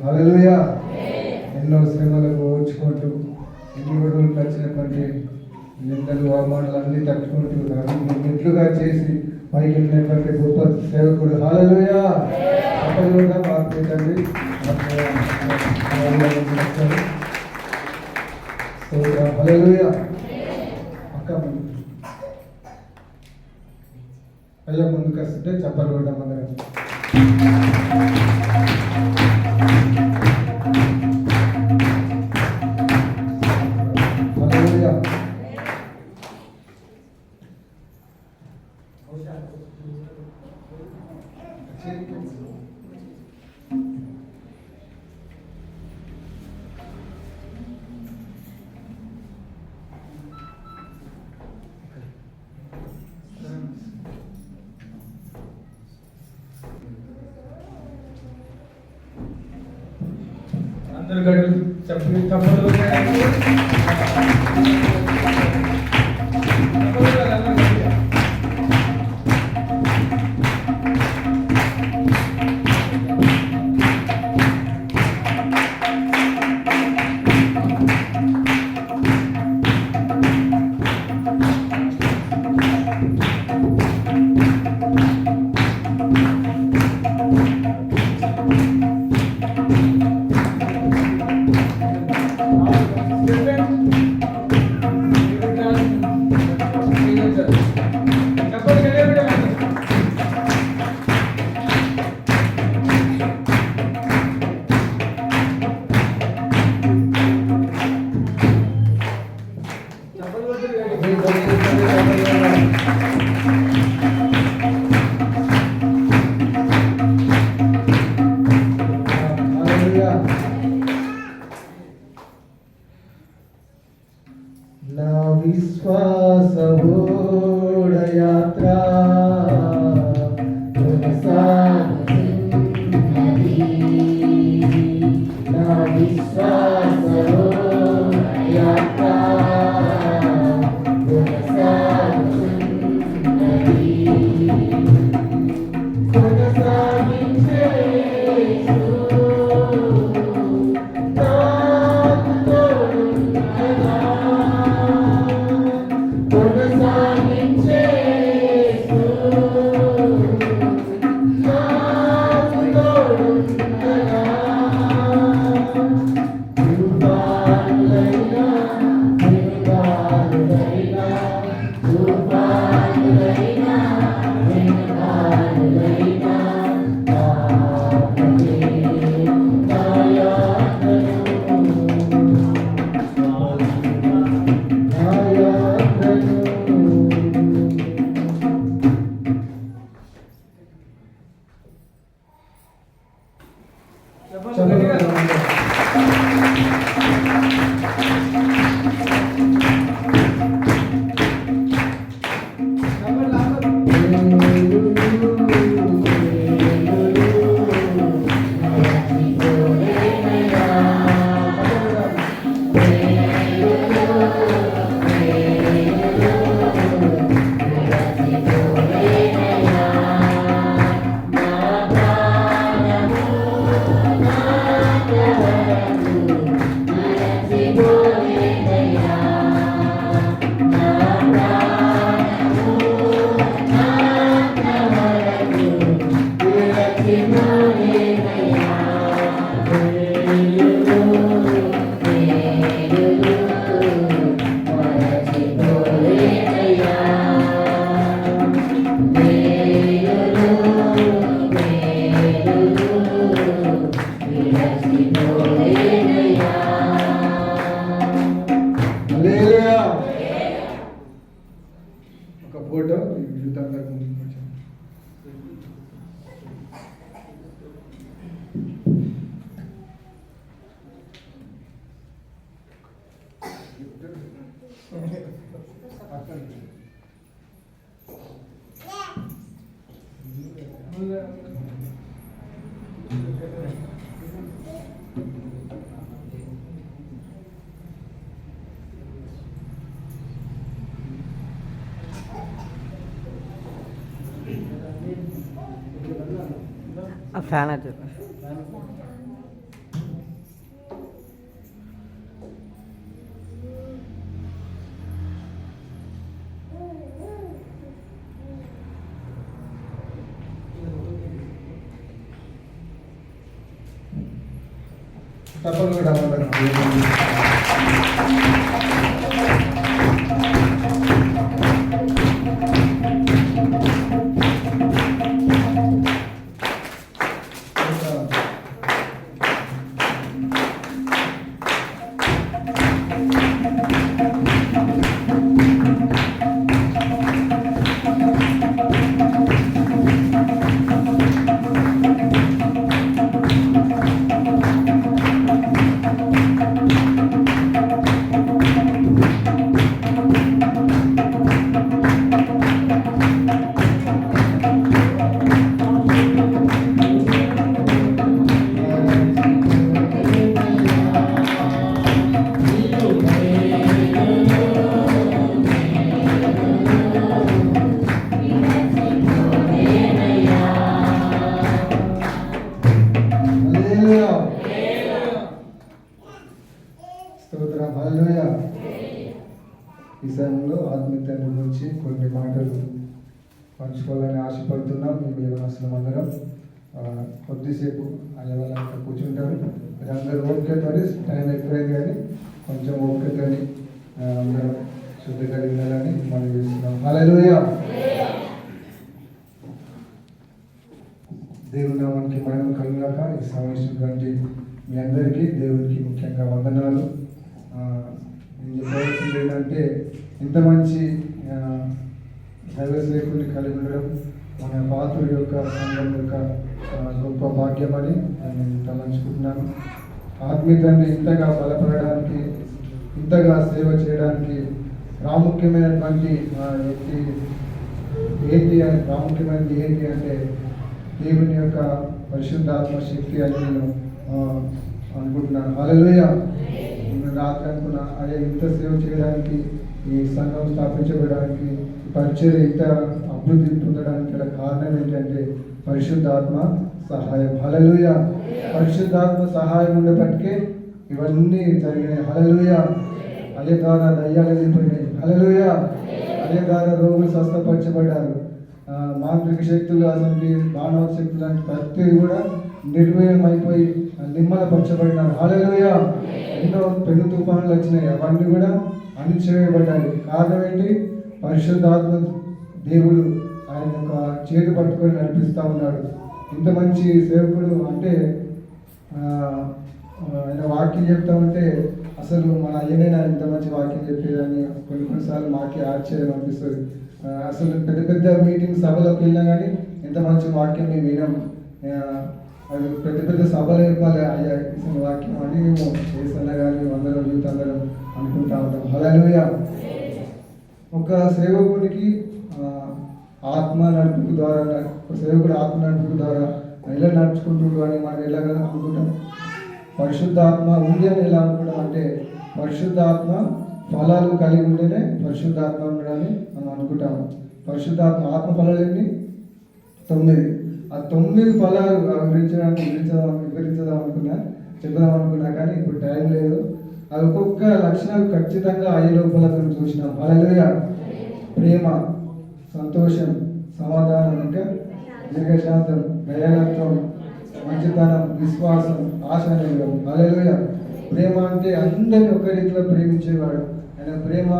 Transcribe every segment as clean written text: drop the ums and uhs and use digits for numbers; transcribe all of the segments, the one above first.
హల్లెలూయా. ఎన్నో శ్రమలకు ఓర్చుకుంటూ ఎన్ని రోజులకు వచ్చినటువంటి నిందలు అవమానాలు అన్ని తట్టుకుంటూ మెట్లుగా చేసి పైకి వెళ్ళినటువంటి గొప్ప సేవకుడు. హల్లెలూయా. తప్పకుండా మార్పేటండి. హల్లెలూయా. అక్క అయ్యా ముందుకు వస్తుంటే చెప్పలు కూడా అందరం. అందరు గడ్డలు చెప్పి తప్పదు. నా విశ్వాస యాత్ర నా విశ్వాస యాత్ర ఫోటో ఫ్యాన్ అయితే చప్పలు కూడా అందరం స్తోత్రం. హల్లెలూయా. ఈ సమయంలో ఆత్మీయత గురించి కొన్ని మాటలు పంచుకోవాలని ఆశపడుతున్నాం. మేము యవనస్తులం అందరం కొద్దిసేపు అలా వాళ్ళంతా కూర్చుంటారు. మీరందరూ ఓపికతో, టైం ఎక్కువైంది కానీ కొంచెం ఓపికతోని అందరం శుద్ధ కలిగినాలని మనం చేస్తున్నాం. హల్లెలూయా. దేవుని నామానికి మహిమ కలుగాక. ఈ సమావేశం మీ అందరికీ దేవునికి ముఖ్యంగా వందనాలు. నేను చెప్పవలసింది ఏంటంటే, ఇంత మంచి దైవ సేవకుని కలిగి ఉండడం మన పాత్రుడి యొక్క సంఘం యొక్క గొప్ప భాగ్యమని నేను తలంచుకుంటున్నాను. ఆత్మీయతని ఇంతగా బలపడడానికి, ఇంతగా సేవ చేయడానికి ప్రాముఖ్యమైనటువంటి వ్యక్తి ప్రాముఖ్యమైనది ఏంటి అంటే దేవుని యొక్క పరిశుద్ధాత్మ శక్తి అని నేను అనుకుంటున్నాను. హల్లెలూయా. నేను రాత్రి అనుకున్నా, అదే ఇంత సేవ చేయడానికి, ఈ సంఘం స్థాపించబడడానికి, పరిచయం ఇంత అభివృద్ధి పొందడానికి గల కారణం ఏంటంటే పరిశుద్ధాత్మ సహాయం. హల్లెలూయా. పరిశుద్ధాత్మ సహాయం ఉండేపటికే ఇవన్నీ జరిగినాయి. హల్లెలూయా. అదే ద్వారా దయ్యాలు వెళ్ళిపోయినాయి. హల్లెలూయా. అదే ద్వారా రోగులు స్వస్థపరచబడ్డారు. మాంత్రిక శక్తులు, అసలు మానవ శక్తులు లాంటి ప్రతిదీ కూడా నిర్వీర్యం అయిపోయి నిమ్మలపరచబడినారు. హల్లెలూయా. ఎన్నో పెను తుఫానులు వచ్చినాయి, అవన్నీ కూడా అణిచివేయబడ్డాయి. కారణం ఏంటి? పరిశుద్ధాత్మ దేవుడు ఆయన యొక్క చేతి పట్టుకొని నడిపిస్తూ ఉన్నాడు. ఇంత మంచి సేవకుడు అంటే ఆయన వాక్యం చెప్తా ఉంటే అసలు మన అయ్యనైనా ఇంత మంచి వాక్యం చెప్పేదని కొన్నిసార్లు మాకే ఆశ్చర్యం అనిపిస్తుంది. అసలు పెద్ద పెద్ద మీటింగ్ సభలోకి వెళ్ళినా కానీ ఎంత మంచి వాక్యం మేము వినాం. అది పెద్ద పెద్ద సభలు చెప్పాలి అయ్యా ఇసిన వాక్యం అని మేము చేస్తున్నా కానీ అందరం యూత్ అందరం అనుకుంటా ఉంటాం. హల్లెలూయా. ఒక సేవకుడికి ఆత్మ నడుపుకు ద్వారా, ఒక సేవకుడు ఆత్మ నడుపుకు ద్వారా ఎలా నడుచుకుంటున్నాడు అని మనం ఎలాగ అనుకుంటాం. పరిశుద్ధాత్మ ఉంది అని ఎలా అనుకుంటాం అంటే, పరిశుద్ధాత్మ ఫలాలు కలిగి ఉంటేనే పరిశుద్ధాత్మ ఉండడాన్ని మనం అనుకుంటాము. పరిశుద్ధాత్మ ఆత్మ ఫలాలు ఎన్ని? 9. ఆ 9 ఫలాలు వివరించదాం అనుకున్నా, చెప్దాం అనుకున్నా కానీ ఇప్పుడు టైం లేదు. అది ఒక్కొక్క లక్షణాలు ఖచ్చితంగా 5 ఫలాలను చూసినాం. హల్లెలూయా. ప్రేమ, సంతోషం, సమాధానం, ఇంకా దీర్ఘశాంతం, దయాళత్వం, మంచితనం, విశ్వాసం, ఆశానిలయం. హల్లెలూయా. ప్రేమ అంటే అందరిని ఒక రీతిలో ప్రేమించేవాడు. ఆయన ప్రేమ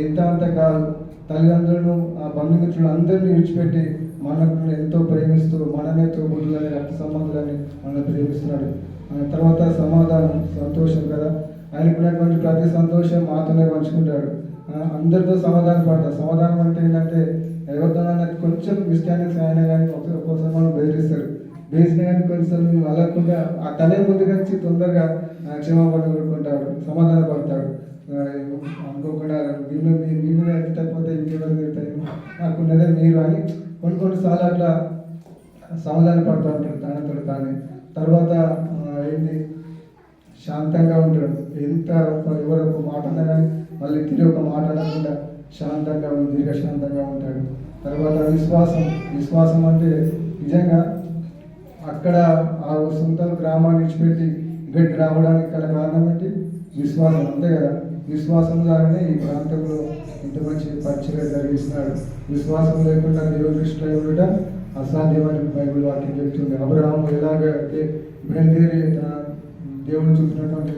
ఎంత అంత కాదు. తల్లిదండ్రులను, ఆ బంధుమిత్రులు అందరినీ విడిచిపెట్టి మనకు ఎంతో ప్రేమిస్తూ మనమే తోబుట్టులని, రక్త సంబంధాలని మనం ప్రేమిస్తున్నాడు. తర్వాత సమాధానం, సంతోషం కదా. ఆయనకున్నటువంటి ప్రతి సంతోషం మాతోనే పంచుకుంటాడు. అందరితో సమాధానం పడతాడు. సమాధానం అంటే ఏంటంటే ఎవరితోనన్నా కొంచెం మిస్టాండర్స్ అయినా కానీ ఒక్కోసారి మనం బెదిరిస్తాడు. బేసిన కానీ కొంచెం అలగకుండా తనే ముందుకు వచ్చి తొందరగా క్షమాపణ కొడుకుంటాడు, సమాధాన పడతాడు. అనుకోకుండా మీ మీద ఎత్తకపోతే ఇంకెవరు తిడతాయి, నాకున్నదే మీరు అని కొన్నిసార్లు అట్లా సమాధాన పడుతూ ఉంటాడు తనతో తానే. తర్వాత ఏంటి? శాంతంగా ఉంటాడు. ఎంత ఎవరొక మాట అన్నా కానీ మళ్ళీ తిరిగి ఒక మాట అనకుండా శాంతంగా దీర్ఘశాంతంగా ఉంటాడు. తర్వాత విశ్వాసం అంటే నిజంగా అక్కడ ఆ సొంత గ్రామాన్ని విడిచిపెట్టి ఇక్కడికి రావడానికి గల కారణం ఏంటి? విశ్వాసం. అంతే కదా. విశ్వాసం ద్వారానే ఈ ప్రాంతంలో ఇంత మంచి పరిచయం జరిగిస్తున్నాడు. విశ్వాసం లేకుండా దేవుని దృష్టిలో ఉండటం అసాధ్యమని బైబిల్ వాక్యం చెప్తుంది. అబ్రహాము ఎలాగైతే బయలుదేరి తన దేవుడు చూపినటువంటి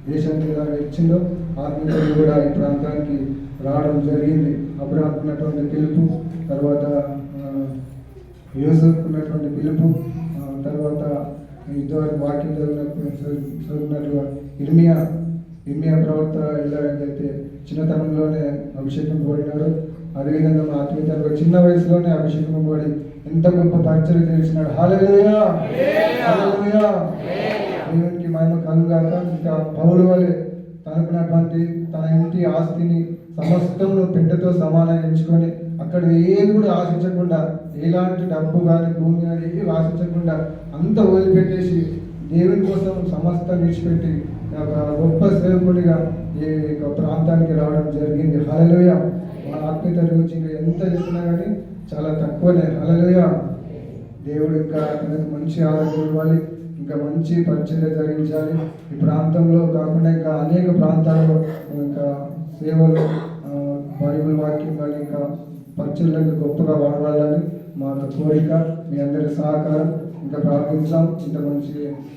దేశాన్ని ఎలా ఇచ్చిందో ఆత్మీయులు కూడా ఈ ప్రాంతానికి రావడం జరిగింది. అబ్రహాంకు ఉన్నటువంటి పిలుపు, తర్వాత యోసేపుకు ఉన్నటువంటి పిలుపు, తర్వాత ఇంతవరకు వాక్యం చదివినట్లుగా ఇర్మియా ప్రవక్త ఎలాగైతే చిన్నతనంలోనే అభిషేకింపబడినాడు, అదేవిధంగా మా ఆత్మీయతలో చిన్న వయసులోనే అభిషేకింపబడి ఎంత గొప్ప పరిచయం చేసినాడు. హల్లెలూయా, హల్లెలూయా, దేవునికి మహిమ కలుగాక. ఇంకా పౌలు వలె తనకున్నటువంటి తన ఇంటి ఆస్తిని సమస్తమును పెట్టెతో సమానంగా ఎంచుకొని అక్కడ ఏది కూడా ఆశించకుండా, ఎలాంటి డబ్బు కానీ భూమి కానీ ఏది ఆశించకుండా అంత వదిలిపెట్టేసి దేవుని కోసం సమస్తం విడిచిపెట్టి ఒక గొప్ప సేవకుడిగా ఈ ప్రాంతానికి రావడం జరిగింది. హల్లెలూయా. మన ఆత్మీయత గురించి ఇంకా ఎంత చెప్పినా కానీ చాలా తక్కువనే. హల్లెలూయా. దేవుడు ఇంకా తనకు మంచి ఆరోగ్యం ఇవ్వాలి, ఇంకా మంచి పరిచర్య జరిగించాలి. ఈ ప్రాంతంలో కాకుండా ఇంకా అనేక ప్రాంతాల్లో ఇంకా సేవలు, బైబిల్ వాక్యం కానీ ఇంకా పరిచర్యలకు గొప్పగా వాడాలని మా కోరిక. మీ అందరి సహకారం ఇంకా ప్రార్థించాం. ఇంత మంచి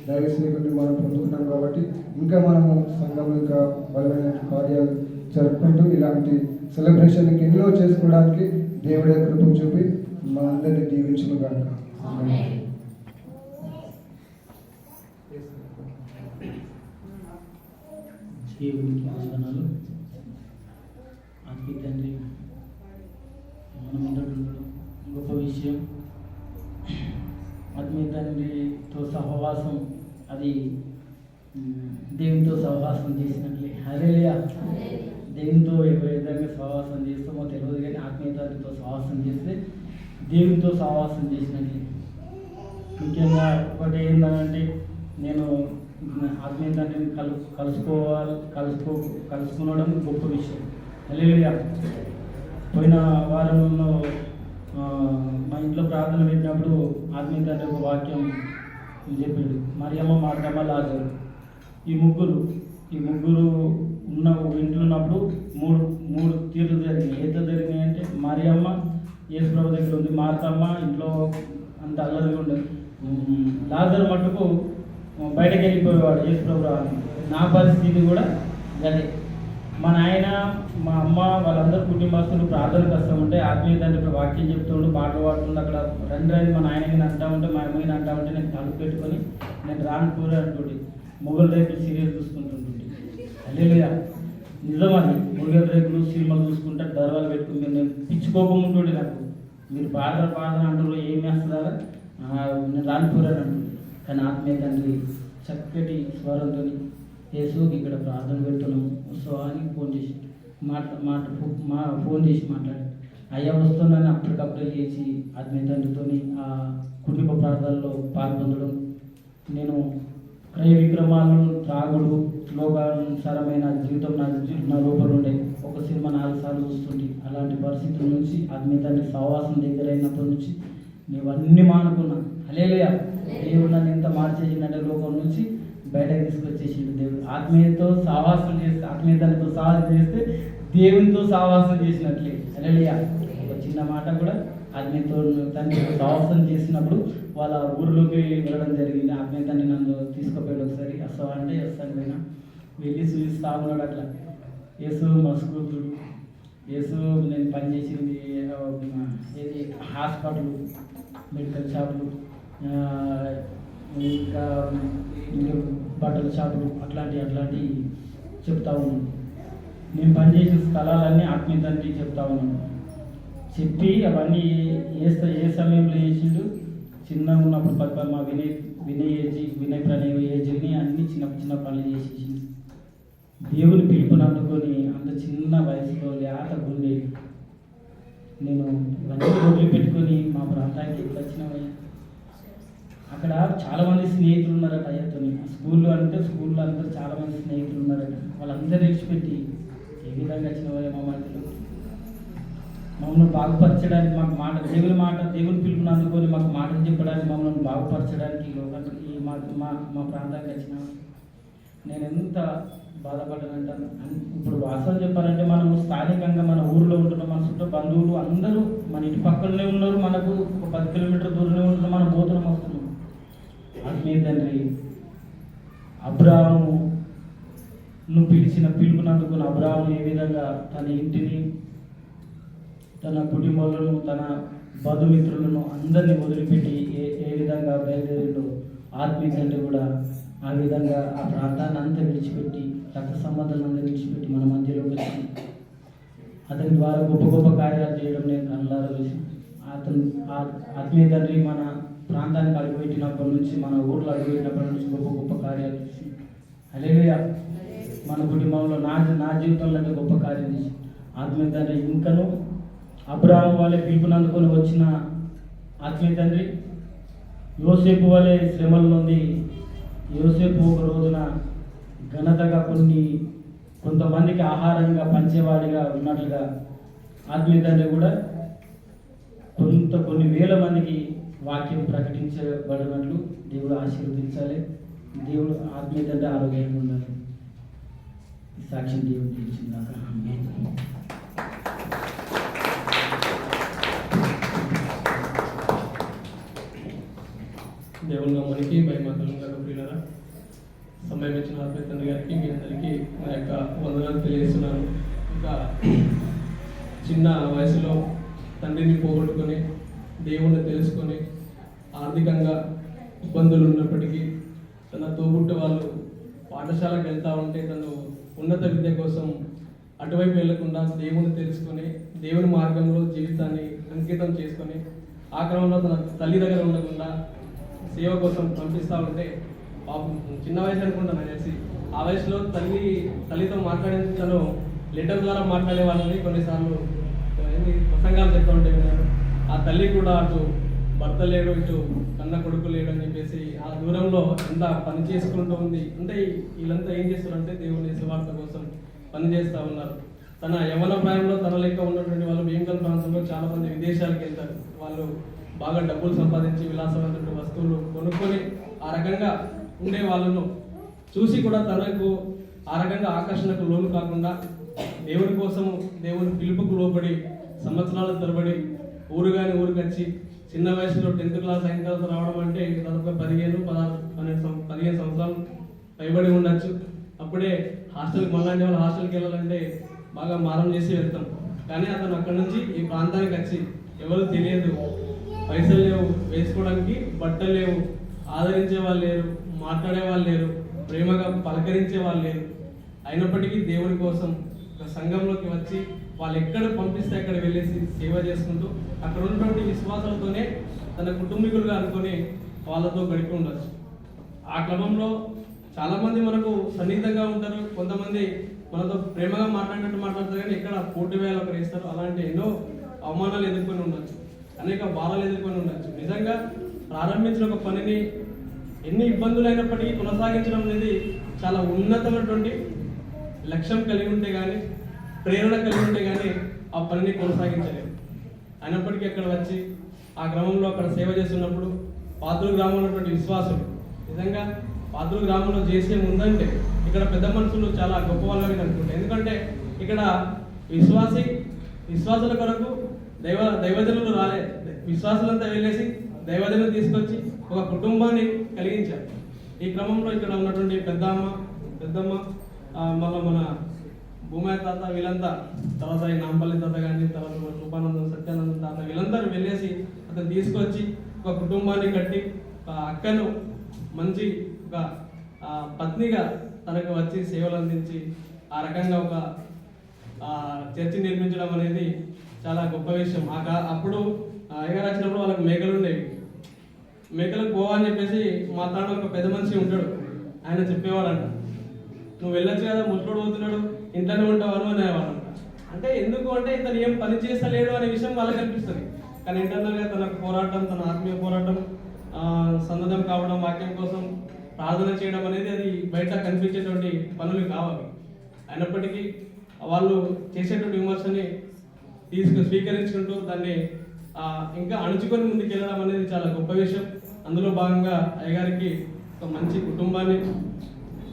దైవ సేవకుని మనం పొందుకున్నాం కాబట్టి ఇంకా మనము సంఘంలో ఇంకా బలమైన కార్యాలు జరుపుకుంటూ ఇలాంటి సెలబ్రేషన్ ఎన్నో చేసుకోవడానికి దేవుడే కృప చూపి మా అందరినీ దీవించును గాక. దేవునికి ఆసనాలు ఆత్మీయ తండ్రి, మనం ఉండడం గొప్ప విషయం. ఆత్మీయ తండ్రితో సహవాసం, అది దేవునితో సహవాసం చేసినట్లే. హల్లెలూయా. దేవునితో ఏ విధంగా సహవాసం చేస్తామో తెలియదు, కానీ ఆత్మీయ తండ్రితో సహవాసం చేస్తే దేవునితో సహవాసం చేసినట్లే. ముఖ్యంగా ఒకటి ఏంటంటే, నేను ఆత్మీయ తండ్రిని కలుసుకోవడం గొప్ప విషయం. హల్లెలూయా. పోయిన వారంలో మా ఇంట్లో ప్రార్థన పెట్టినప్పుడు ఆత్మీయ తండ్రి ఒక వాక్యం చెప్పాడు. మరియమ్మ, మార్తమ్మ, లాజరు ఈ ముగ్గురు ఉన్న ఇంట్లో ఉన్నప్పుడు మూడు తీర్లు జరిగినాయి. ఎంత జరిగినాయి అంటే, మరియమ్మ యేసుప్రభు దగ్గర ఉంది, మార్తమ్మ ఇంట్లో అంత అల్లరిగా ఉండదు, లాజరు మట్టుకు బయటకు వెళ్ళిపోయేవాడు యేసుప్రభు రావాలి. నా పరిస్థితి కూడా అదే. మా నాయన, మా అమ్మ, వాళ్ళందరూ కుటుంబస్తులు ప్రార్థనకు వస్తూ ఉంటే ఆత్మీయ తండ్రి వాక్యం చెప్తుండు, పాటలు పాడుతుండే. అక్కడ రండి మా నాయనకి అంటా ఉంటే, మా అమ్మకి అంటా ఉంటే నేను తలుపు పెట్టుకొని నేను రాను కూర అంటుండే. మొగల రేకులు సీరియల్ చూసుకుంటుంటుండే. హల్లెలూయా. నిజం అది. మొగల రేకులు సినిమాలు చూసుకుంటే దర్వాలు పెట్టుకుని నేను పిచ్చుకోకముంటుండే. నాకు మీరు ప్రార్థన అంటారు, ఏమి వేస్తుందా, నేను రాను కూర అంటుండే. కానీ ఆత్మీయ తండ్రి చక్కటి స్వరంతో, యేసు ఇక్కడ ప్రార్థన పెడుతున్నాం వస్తావా అని ఫోన్ చేసి ఫోన్ చేసి మాట్లాడి, అయ్యా వస్తున్నాను అప్పటికప్పుడే లేచి ఆత్మీయ తండ్రితో ఆ కుటుంబ ప్రార్థనలో పాల్పొందడం. నేను క్రయ విక్రమాలు, త్రాగుడు, లోకానుసారమైన జీవితం నా లోపల ఉండే. ఒక సినిమా 4 సార్లు చూస్తుంటే అలాంటి పరిస్థితుల నుంచి ఆత్మీయ తండ్రి సహవాసం దగ్గర అయినప్పటి నుంచి నీవన్నీ మానుకున్నా. హల్లెలూయా. దేవుడు నన్ను ఎంత మార్చేసిందంటే, లోకం నుంచి బయటకు తీసుకొచ్చేసిండు దేవుడు. ఆత్మీయతో సహవాసం చేస్తే, ఆత్మీయ తండ్రితో సహవాసం చేస్తే దేవునితో సహవాసం చేసినట్లే. హల్లెలూయా. ఒక చిన్న మాట కూడా ఆత్మీయతో తండ్రితో సహవాసం చేసినప్పుడు వాళ్ళ ఊర్లోకి వెళ్ళడం జరిగింది. ఆత్మీయ తండ్రి నన్ను తీసుకుపోయాడు. ఒకసారి వస్తావా అంటే వస్తాను పోయినా. వెళ్ళి చూపిస్తా ఉన్నాడు. అట్లా యేసు మస్కూతుడు, యేసు నేను పనిచేసింది ఏది హాస్పిటల్, మెడికల్ షాపులు, ఇంకా బట్టల షాపులు, అట్లాంటి చెప్తా ఉన్నాను. నేను పనిచేసిన స్థలాలన్నీ ఆత్మీయ తండ్రి చెప్తా ఉన్నాను. చెప్పి అవన్నీ ఏ సమయంలో చేసిండు. చిన్నగా ఉన్నప్పుడు మా వినయ్ ప్రణయ్ ఏజ్ని అన్ని చిన్న పనులు చేసేసి దేవుని పిలుపుని అందుకొని అంత చిన్న వయసులో లేత గుండె నేను ఇవన్నీ వదిలిపెట్టుకొని మా ప్రాంతానికి ఎట్లా వచ్చినామయ్యా. అక్కడ చాలామంది స్నేహితులు ఉన్నారట అయ్యతోని. స్కూల్లో అందరూ చాలామంది స్నేహితులు ఉన్నారట. వాళ్ళందరూ విడిచిపెట్టి ఏ విధంగా వచ్చినవయ్యా మా మధ్యలో మమ్మల్ని బాగుపరచడానికి, మాకు దేవుని పిలుపుని అందుకొని మాకు మాటలు చెప్పడానికి, మమ్మల్ని బాగుపరచడానికి మా ప్రాంతానికి వచ్చిన నేను ఎంత బాధపడ్డానంటాను. ఇప్పుడు వాస్తవం చెప్పాలంటే, మనము స్థానికంగా మన ఊరిలో ఉంటున్నాం, మన చుట్టూ బంధువులు అందరూ మన ఇంటి పక్కనే ఉన్నారు, మనకు 10 కిలోమీటర్ దూరంలో ఉంటున్నాం, మనం పోతున్నాం వస్తున్నాం. ఆత్మీయ తండ్రి అబ్రాహామును పిలిచిన పిలుపునందుకున్న అబ్రాహాము ఏ విధంగా తన ఇంటిని, తన కుటుంబాలను, తన బంధుమిత్రులను అందరినీ వదిలిపెట్టి ఏ విధంగా బయలుదేరిండో ఆత్మీయ తండ్రి కూడా ఆ విధంగా ఆ ప్రాంతాన్ని అంతా విడిచిపెట్టి, రక్త సంబంధాలను అంతా విడిచిపెట్టి మన మధ్యలోకి వచ్చి అతని ద్వారా గొప్ప గొప్ప కార్యాలు చేయడం నేను కళ్ళారా చూసి, అతను ఆత్మీయ తండ్రి మన ప్రాంతానికి అడుగుపెట్టినప్పటి నుంచి, మన ఊర్లో అడుగుపెట్టినప్పటి నుంచి గొప్ప గొప్ప కార్యాలు చేసి, హల్లెలూయా, మన కుటుంబంలో నా జీవితంలో అయితే గొప్ప కార్యం చేసి ఆత్మీయ తండ్రి ఇంకను అబ్రాహాము వాళ్ళే పిలుపునందుకొని వచ్చిన ఆత్మీయ తండ్రి యోసేపు వలె శ్రమల నుండి యోసేపు ఒక రోజున ఘనతగా కొంతమందికి ఆహారంగా పంచేవాడిగా ఉన్నట్లుగా ఆత్మీయ తండ్రి కూడా కొన్ని వేల మందికి వాక్యం ప్రకటించబడినట్లు దేవుడు ఆశీర్వదించాలి. దేవుడు ఆత్మీయ తండ్రి ఆరోగ్యంగా ఉండాలి. ఈ సాక్ష్యం దేవుడు తెలిసిందాక దేవుని నమ్మనికి భయమాతలుగా ప్రియులరా, సమయం ఇచ్చిన ఆత్మీయ తండ్రి గారికి మీ అందరికీ నా యొక్క వందనాలు తెలియజేస్తున్నాను. ఇంకా చిన్న వయసులో తండ్రిని పోగొట్టుకొని దేవుణ్ణి తెలుసుకొని ఆర్థికంగా ఇబ్బందులు ఉన్నప్పటికీ తన తోబుట్టు వాళ్ళు పాఠశాలకు వెళ్తూ ఉంటే తను ఉన్నత విద్య కోసం అటువైపు వెళ్లకుండా దేవుణ్ణి తెలుసుకొని దేవుని మార్గంలో జీవితాన్ని అంకితం చేసుకొని ఆ క్రమంలో తన తల్లి దగ్గర ఉండకుండా సేవ కోసం పంపిస్తూ ఉంటే పాపం చిన్న వయసు అనుకుంటా నాకు తెలిసి ఆ వయసులో తల్లితో మాట్లాడేందుకు తను లెటర్ ద్వారా మాట్లాడే వాళ్ళని కొన్నిసార్లు ప్రసంగాలు చెప్తూ ఉంటే విన్నాను. ఆ తల్లి కూడా అటు భర్త లేడు, ఇటు కన్న కొడుకు లేడు అని చెప్పేసి ఆ దూరంలో ఎంత పని చేసుకుంటూ ఉంది. అంటే వీళ్ళంతా ఏం చేస్తారంటే దేవుని సువార్త కోసం పని చేస్తూ ఉన్నారు. తన యవ్వన ప్రాయంలో తన లెక్క ఉన్నటువంటి వాళ్ళు భీమకల్ ప్రాంతంలో చాలా మంది విదేశాలకు వెళ్తారు. వాళ్ళు బాగా డబ్బులు సంపాదించి విలాసవంతమైన వస్తువులు కొనుక్కొని ఆ రకంగా ఉండే వాళ్ళను చూసి కూడా తనకు ఆ రకంగా ఆకర్షణకు లోను కాకుండా దేవుని కోసం దేవుని పిలుపుకు లోబడి సంవత్సరాల తరబడి ఊరుగాని ఊరికి వచ్చి చిన్న వయసులో 10th క్లాస్ అయిన తర్వాత రావడం అంటే దాదాపు 15 సంవత్సరాలు పైబడి ఉండొచ్చు. అప్పుడే హాస్టల్కి మళ్ళీ వాళ్ళు హాస్టల్కి వెళ్ళాలంటే బాగా మారం చేసి వెళ్తాం. కానీ అతను అక్కడి నుంచి ఈ ప్రాంతానికి వచ్చి ఎవరు తెలియదు, పైసలు లేవు, వేసుకోవడానికి బట్టలు లేవు, ఆదరించే వాళ్ళు లేరు, మాట్లాడే వాళ్ళు లేరు, ప్రేమగా పలకరించే వాళ్ళు లేరు. అయినప్పటికీ దేవుని కోసం ఒక సంఘంలోకి వచ్చి వాళ్ళు ఎక్కడ పంపిస్తే అక్కడ వెళ్ళేసి సేవ చేసుకుంటూ అక్కడ ఉన్నటువంటి విశ్వాసాలతోనే తన కుటుంబీకులుగా అనుకొని వాళ్ళతో గడిపి ఉండొచ్చు. ఆ క్రమంలో చాలామంది మనకు సన్నిహితంగా ఉంటారు, కొంతమంది మనతో ప్రేమగా మాట్లాడినట్టు మాట్లాడతారు, కానీ ఎక్కడ పోటీ వేయాలి ఒకరు వేస్తారు. అలాంటి ఎన్నో అవమానాలు ఎదుర్కొని ఉండొచ్చు, అనేక బాధలు ఎదుర్కొని ఉండొచ్చు. నిజంగా ప్రారంభించిన ఒక పనిని ఎన్ని ఇబ్బందులు అయినప్పటికీ కొనసాగించడం అనేది చాలా ఉన్నతమైనటువంటి లక్ష్యం కలిగి ఉంటే కానీ, ప్రేరణ కలిగి ఉంటే కానీ ఆ పనిని కొనసాగించలేదు. అయినప్పటికీ అక్కడ వచ్చి ఆ గ్రామంలో అక్కడ సేవ చేస్తున్నప్పుడు పాత్రూరు గ్రామంలో ఉన్నటువంటి విశ్వాసులు నిజంగా పాత్రూరు గ్రామంలో చేసే ముందంటే ఇక్కడ పెద్ద మనుషులు చాలా గొప్ప వాళ్ళని అనుకుంటారు. ఎందుకంటే ఇక్కడ విశ్వాసుల కొరకు దైవజనులు రాలే, విశ్వాసులంతా వెళ్ళేసి దైవజనులు తీసుకొచ్చి ఒక కుటుంబాన్ని కలిగించారు. ఈ క్రమంలో ఇక్కడ ఉన్నటువంటి పెద్దమ్మ మళ్ళీ మన భూమయ్య తాత వీళ్ళంతా, తర్వాత ఈ నాంపల్లి తాత కానీ, తర్వాత రూపానందం సత్యానందం తాత వీళ్ళందరూ వెళ్ళేసి అతను తీసుకొచ్చి ఒక కుటుంబాన్ని కట్టి అక్కను మంచి ఒక పత్నిగా తనకు వచ్చి సేవలు అందించి ఆ రకంగా ఒక చర్చి నిర్మించడం అనేది చాలా గొప్ప విషయం. అప్పుడు అయ్యగారు వచ్చినప్పుడు వాళ్ళకి మేకలు ఉండేవి. మేకలకు పోవని చెప్పేసి మా తాను ఒక పెద్ద మనిషి ఉంటాడు, ఆయన చెప్పేవాడంట, నువ్వు వెళ్ళొచ్చు కదా, ముట్టుకోడు పోతున్నాడు, ఇంట్లోనే ఉంటావు అనేవాడు. అంటే ఎందుకు అంటే ఇతను ఏం పని చేస్తలేడు అనే విషయం వాళ్ళకి అనిపిస్తుంది. కానీ ఇంటర్నల్గా తన పోరాటం, తన ఆత్మీయ పోరాటం, సన్నద్ధం కావడం, వాక్యం కోసం ప్రార్థన చేయడం అనేది అది బయట కనిపించేటువంటి పనులు కావాలి. అయినప్పటికీ వాళ్ళు చేసేటువంటి విమర్శని స్వీకరించుకుంటూ దాన్ని ఇంకా అణుచుకొని ముందుకు వెళ్ళడం అనేది చాలా గొప్ప విషయం. అందులో భాగంగా అయ్యగారికి ఒక మంచి కుటుంబాన్ని,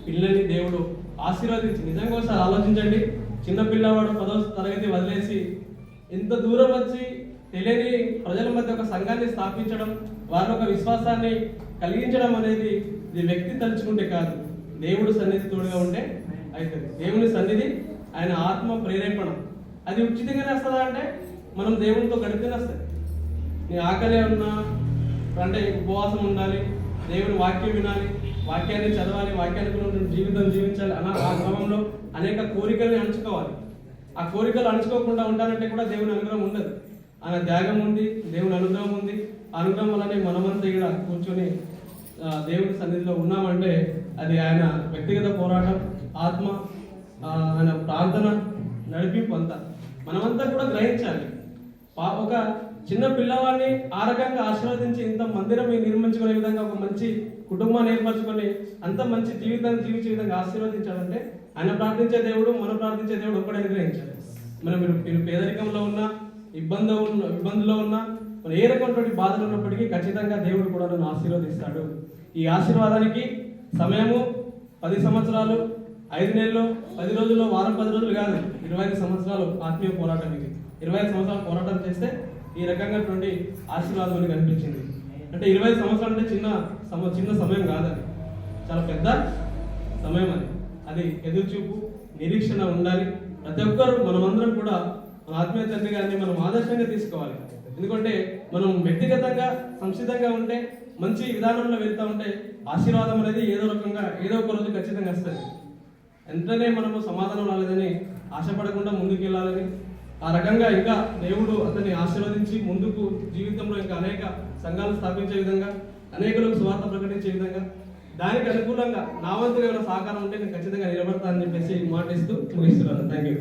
పిల్లల్ని దేవుడు ఆశీర్వదించి, నిజంగా ఒకసారి ఆలోచించండి, చిన్న పిల్లవాడు 10వ తరగతి వదిలేసి ఎంత దూరం వచ్చి తెలియని ప్రజల మధ్య ఒక సంఘాన్ని స్థాపించడం, వారి ఒక విశ్వాసాన్ని కలిగించడం అనేది ఇది వ్యక్తి తలుచుకుంటే కాదు, దేవుడు సన్నిధి తోడుగా ఉంటే అవుతుంది. దేవుని సన్నిధి ఆయన ఆత్మ ప్రేరేపణ అది ఉచితంగానే వస్తుందా అంటే మనం దేవునితో గడిపితేనే వస్తుంది. నీ ఆకలే ఉన్నా అంటే ఉపవాసం ఉండాలి, దేవుని వాక్యం వినాలి, వాక్యాన్ని చదవాలి, వాక్యానికి జీవితం జీవించాలి అన్న ఆ క్రమంలో అనేక కోరికల్ని అణుచుకోవాలి. ఆ కోరికలు అణుచుకోకుండా ఉండాలంటే కూడా దేవుని అనుగ్రహం ఉండదు. ఆయన త్యాగం ఉంది, దేవుని అనుగ్రహం ఉంది. ఆ అనుగ్రహం వల్లనే మనమంతా ఇక్కడ కూర్చొని దేవుని సన్నిధిలో ఉన్నామంటే అది ఆయన వ్యక్తిగత పోరాటం, ఆత్మ, ఆయన ప్రార్థన, నడిపింపు అంతా మనమంతా కూడా గ్రహించాలి. ఒక చిన్న పిల్లవాడిని ఆ రకంగా ఆశీర్వదించి ఇంత మందిరం నిర్మించుకునే విధంగా ఒక మంచి కుటుంబాన్ని ఏర్పరచుకొని అంత మంచి జీవితాన్ని జీవించే విధంగా ఆశీర్వదించాలంటే ఆయన ప్రార్థించే దేవుడు, మనం ప్రార్థించే దేవుడు ఒక్కడే గ్రహించాలి. మీరు పేదరికంలో ఉన్నా, ఇబ్బందులో ఉన్నా, మన ఏ రకమైనటువంటి బాధలు ఉన్నప్పటికీ ఖచ్చితంగా దేవుడు కూడా నన్ను ఆశీర్వదిస్తాడు. ఈ ఆశీర్వాదానికి సమయము 10 సంవత్సరాలు, 5 నెలలు, 10 రోజులు, వారం 10 రోజులు కాదు, 25 సంవత్సరాలు ఆత్మీయ పోరాటానికి 25 సంవత్సరాలు పోరాటం చేస్తే ఈ రకంగాటువంటి ఆశీర్వాదం అని కనిపించింది. అంటే 25 సంవత్సరాలు అంటే చిన్న సమయం కాదని, చాలా పెద్ద సమయం అది. అది ఎదురుచూపు, నిరీక్షణ ఉండాలి. ప్రతి ఒక్కరు మనమందరం కూడా మన ఆత్మీయ తండ్రి గారిని మనం ఆదర్శంగా తీసుకోవాలి. ఎందుకంటే మనం వ్యక్తిగతంగా సంసిద్ధంగా ఉంటే, మంచి విధానంలో వెళ్తూ ఉంటే ఆశీర్వాదం అనేది ఏదో ఒక రోజు ఖచ్చితంగా వస్తుంది. వెంటనే మనము సమాధానం రాలేదని ఆశపడకుండా ముందుకు వెళ్ళాలని, ఆ రకంగా ఇంకా దేవుడు అతన్ని ఆశీర్వదించి ముందుకు జీవితంలో ఇంకా అనేక సంఘాలు స్థాపించే విధంగా, అనేకులకు స్వార్థ ప్రకటించే విధంగా, దానికి అనుకూలంగా నా వంతుగా ఏమైనా సహకారం ఉంటే నేను ఖచ్చితంగా నిలబడతానని చెప్పేసి మాటిస్తూ ముగిస్తున్నాను. Thank you.